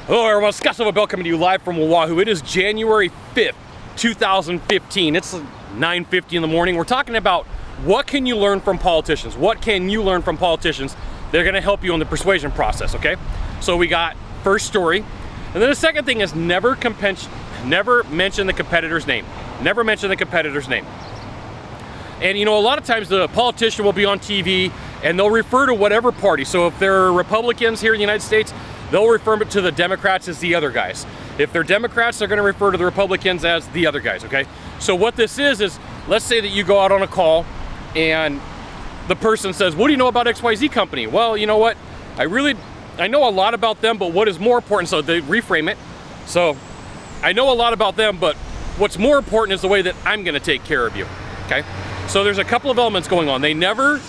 Hello everyone, Sylvan Bell coming to you live from Oahu. It is January 5th, 2015. It's 9:50 in the morning. We're talking about what can you learn from politicians? What can you learn from politicians? They're gonna help you in the persuasion process, okay? So we got first story. And then the second thing is never mention the competitor's name. Never mention the competitor's name. And you know, a lot of times the politician will be on TV and they'll refer to whatever party. So if they're Republicans here in the United States, they'll refer to the Democrats as the other guys. If they're Democrats, they're gonna refer to the Republicans as the other guys, okay? So what this is let's say that you go out on a call and the person says, what do you know about XYZ company? Well, you know what? I know a lot about them, but what is more important, so they reframe it. So I know a lot about them, but what's more important is the way that I'm gonna take care of you, okay? So there's a couple of elements going on. They never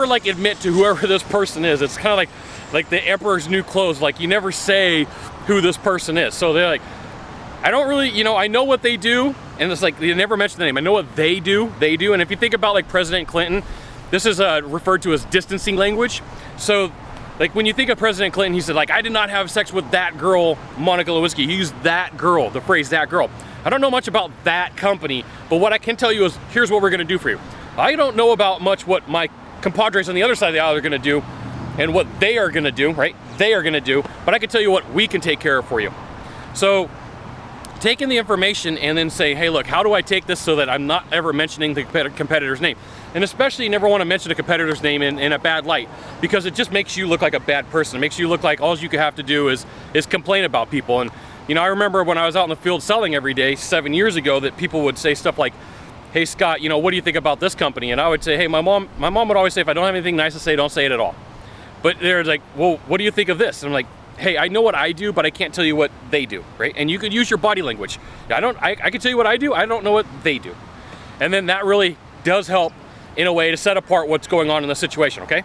like admit to whoever this person is. It's kind of like the emperor's new clothes. Like you never say who this person is. So they're like, I don't really, you know, I know what they do. And it's like, they never mention the name. I know what they do. And if you think about like President Clinton, this is referred to as distancing language. So like when you think of President Clinton, he said like, I did not have sex with that girl, Monica Lewinsky. He used that girl, the phrase that girl. I don't know much about that company, but what I can tell you is, here's what we're gonna do for you. I don't know about much what my compadres on the other side of the aisle are gonna do and what they are gonna do, right? They are gonna do, but I can tell you what we can take care of for you. So taking the information and then say, hey, look, how do I take this so that I'm not ever mentioning the competitor's name? And especially you never wanna mention a competitor's name in a bad light, because it just makes you look like a bad person. It makes you look like all you have to do is complain about people. And you know, I remember when I was out in the field selling every day 7 years ago that people would say stuff like, hey Scott, you know, what do you think about this company? And I would say, hey, my mom would always say, if I don't have anything nice to say, don't say it at all. But they're like, well, what do you think of this? And I'm like, hey, I know what I do, but I can't tell you what they do, right? And you could use your body language. I can tell you what I do, I don't know what they do. And then that really does help in a way to set apart what's going on in the situation, okay?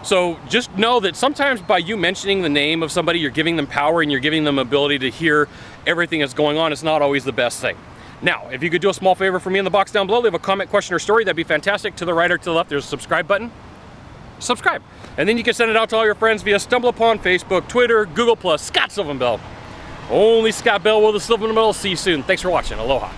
So just know that sometimes by you mentioning the name of somebody, you're giving them power and you're giving them ability to hear everything that's going on. It's not always the best thing. Now, if you could do a small favor for me in the box down below, leave a comment, question, or story, that'd be fantastic. To the right or to the left, there's a subscribe button. Subscribe. And then you can send it out to all your friends via StumbleUpon, Facebook, Twitter, Google+, Scott Sylvan Bell. Only Scott Bell with a Sylvan Bell. See you soon. Thanks for watching. Aloha.